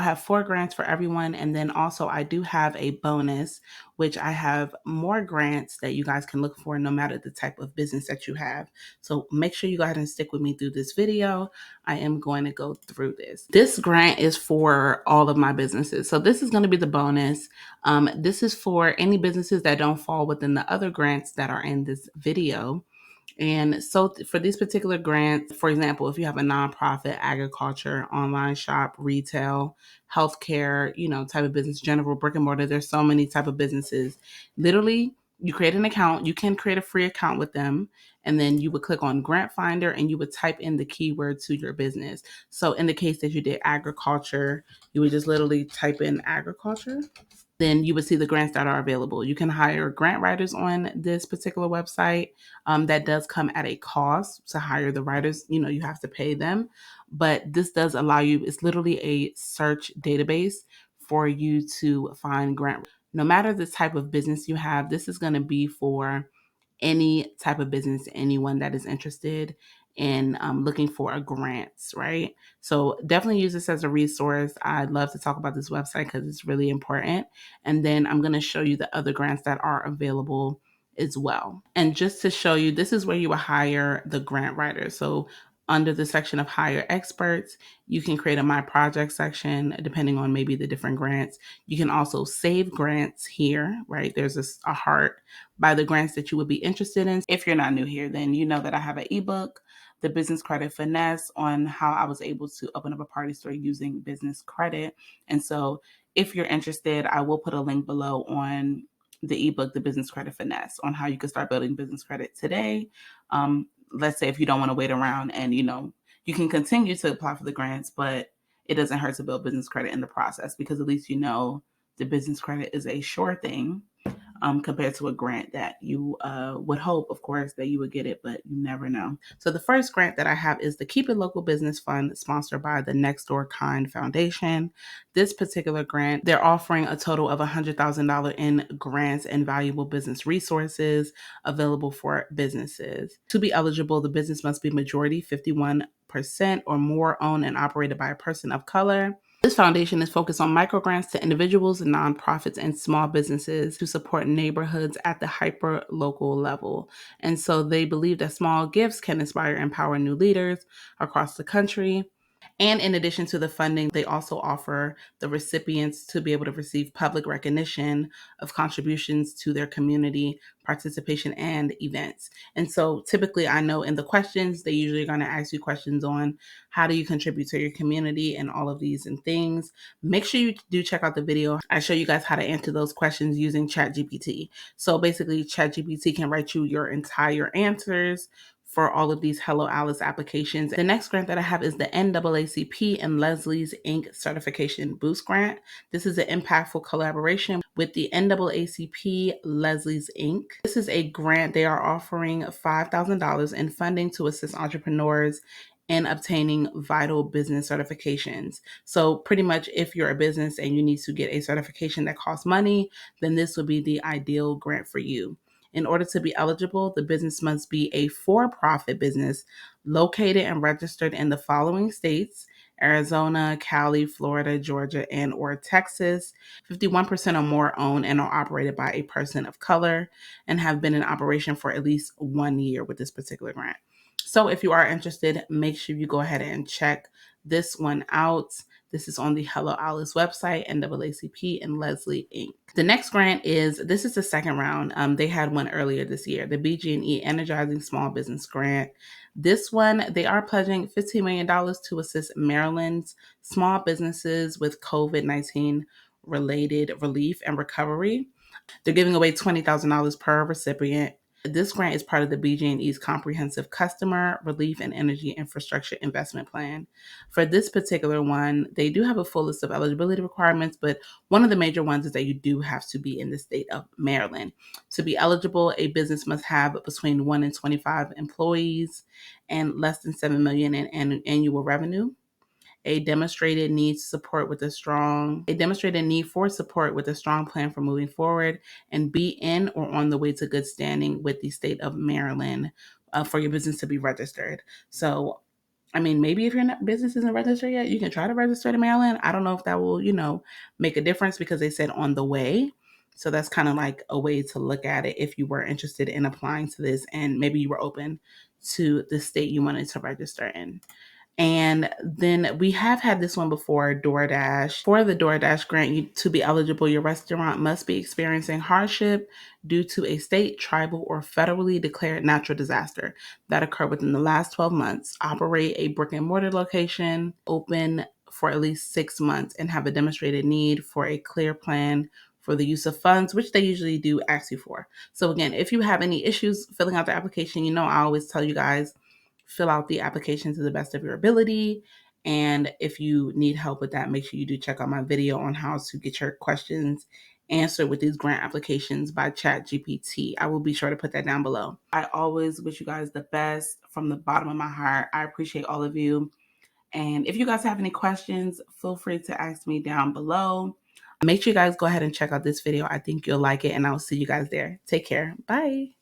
I have 4 grants for everyone, and then also I do have a bonus, which I have more grants that you guys can look for no matter the type of business that you have. So make sure you go ahead and stick with me through this video. I am going to go through this. This grant is for all of my businesses. So this is going to be the bonus. This is for any businesses that don't fall within the other grants that are in this video. And so for these particular grants, for example, if you have a nonprofit, agriculture, online shop, retail, healthcare, type of business, general brick and mortar, there's so many type of businesses. Literally, you create an account, you can create a free account with them, and then you would click on Grant Finder and you would type in the keyword to your business. So in the case that you did agriculture, you would just literally type in agriculture. Then you would see the grants that are available. You can hire grant writers on this particular website. That does come at a cost to hire the writers. You have to pay them. But this does allow you, it's literally a search database for you to find grant. No matter the type of business you have, this is going to be for any type of business, anyone that is interested in looking for a grants, right? So definitely use this as a resource. I'd love to talk about this website because it's really important. And then I'm going to show you the other grants that are available as well. And just to show you, this is where you will hire the grant writers. So under the section of hire experts, you can create a My Project section depending on maybe the different grants. You can also save grants here, right? There's a heart by the grants that you would be interested in. If you're not new here, then you know that I have an ebook, The Business Credit Finesse, on how I was able to open up a party store using business credit. And so if you're interested, I will put a link below on the ebook, The Business Credit Finesse, on how you can start building business credit today. Let's say if you don't want to wait around and, you can continue to apply for the grants, but it doesn't hurt to build business credit in the process because at least the business credit is a sure thing. Compared to a grant that you would hope, of course, that you would get it, but you never know. So the first grant that I have is the Keep It Local Business Fund, sponsored by the Next Door Kind Foundation. This particular grant, they're offering a total of $100,000 in grants and valuable business resources available for businesses. To be eligible, the business must be majority 51% or more owned and operated by a person of color. This foundation is focused on microgrants to individuals, nonprofits, and small businesses to support neighborhoods at the hyper-local level. And so they believe that small gifts can inspire and empower new leaders across the country. And in addition to the funding, they also offer the recipients to be able to receive public recognition of contributions to their community, participation, and events. And so typically I know in the questions, they usually are going to ask you questions on how do you contribute to your community and all of these and things. Make sure you do check out the video. I show you guys how to answer those questions using ChatGPT. So basically ChatGPT can write you your entire answers for all of these Hello Alice applications. The next grant that I have is the NAACP and Leslie's Inc. Certification Boost Grant. This is an impactful collaboration with the NAACP Leslie's Inc. This is a grant. They are offering $5,000 in funding to assist entrepreneurs in obtaining vital business certifications. So pretty much if you're a business and you need to get a certification that costs money, then this would be the ideal grant for you. In order to be eligible, the business must be a for-profit business located and registered in the following states: Arizona, Cali, Florida, Georgia, and or Texas, 51% or more owned and are operated by a person of color, and have been in operation for at least 1 year with this particular grant. So if you are interested, make sure you go ahead and check this one out. This is on the Hello Alice website, NAACP and Leslie Inc. The next grant this is the second round. They had one earlier this year, the BG&E Energizing Small Business Grant. This one, they are pledging $15 million to assist Maryland's small businesses with COVID-19 related relief and recovery. They're giving away $20,000 per recipient. This grant is part of the BG&E's comprehensive customer relief and energy infrastructure investment plan. For this particular one, they do have a full list of eligibility requirements, but one of the major ones is that you do have to be in the state of Maryland. To be eligible, a business must have between 1 and 25 employees and less than $7 million in annual revenue. A demonstrated need for support with a strong plan for moving forward, and be in or on the way to good standing with the state of Maryland for your business to be registered. So I mean, maybe if your business isn't registered yet, you can try to register to Maryland. I don't know if that will, make a difference because they said on the way. So that's kind of like a way to look at it if you were interested in applying to this and maybe you were open to the state you wanted to register in. And then we have had this one before, Doordash. For the Doordash grant, to be eligible, your restaurant must be experiencing hardship due to a state, tribal, or federally declared natural disaster that occurred within the last 12 months, operate a brick and mortar location, open for at least 6 months, and have a demonstrated need for a clear plan for the use of funds, which they usually do ask you for. So again, if you have any issues filling out the application, I always tell you guys, fill out the application to the best of your ability. And if you need help with that, make sure you do check out my video on how to get your questions answered with these grant applications by ChatGPT. I will be sure to put that down below. I always wish you guys the best from the bottom of my heart. I appreciate all of you. And if you guys have any questions, feel free to ask me down below. Make sure you guys go ahead and check out this video. I think you'll like it, and I'll see you guys there. Take care. Bye.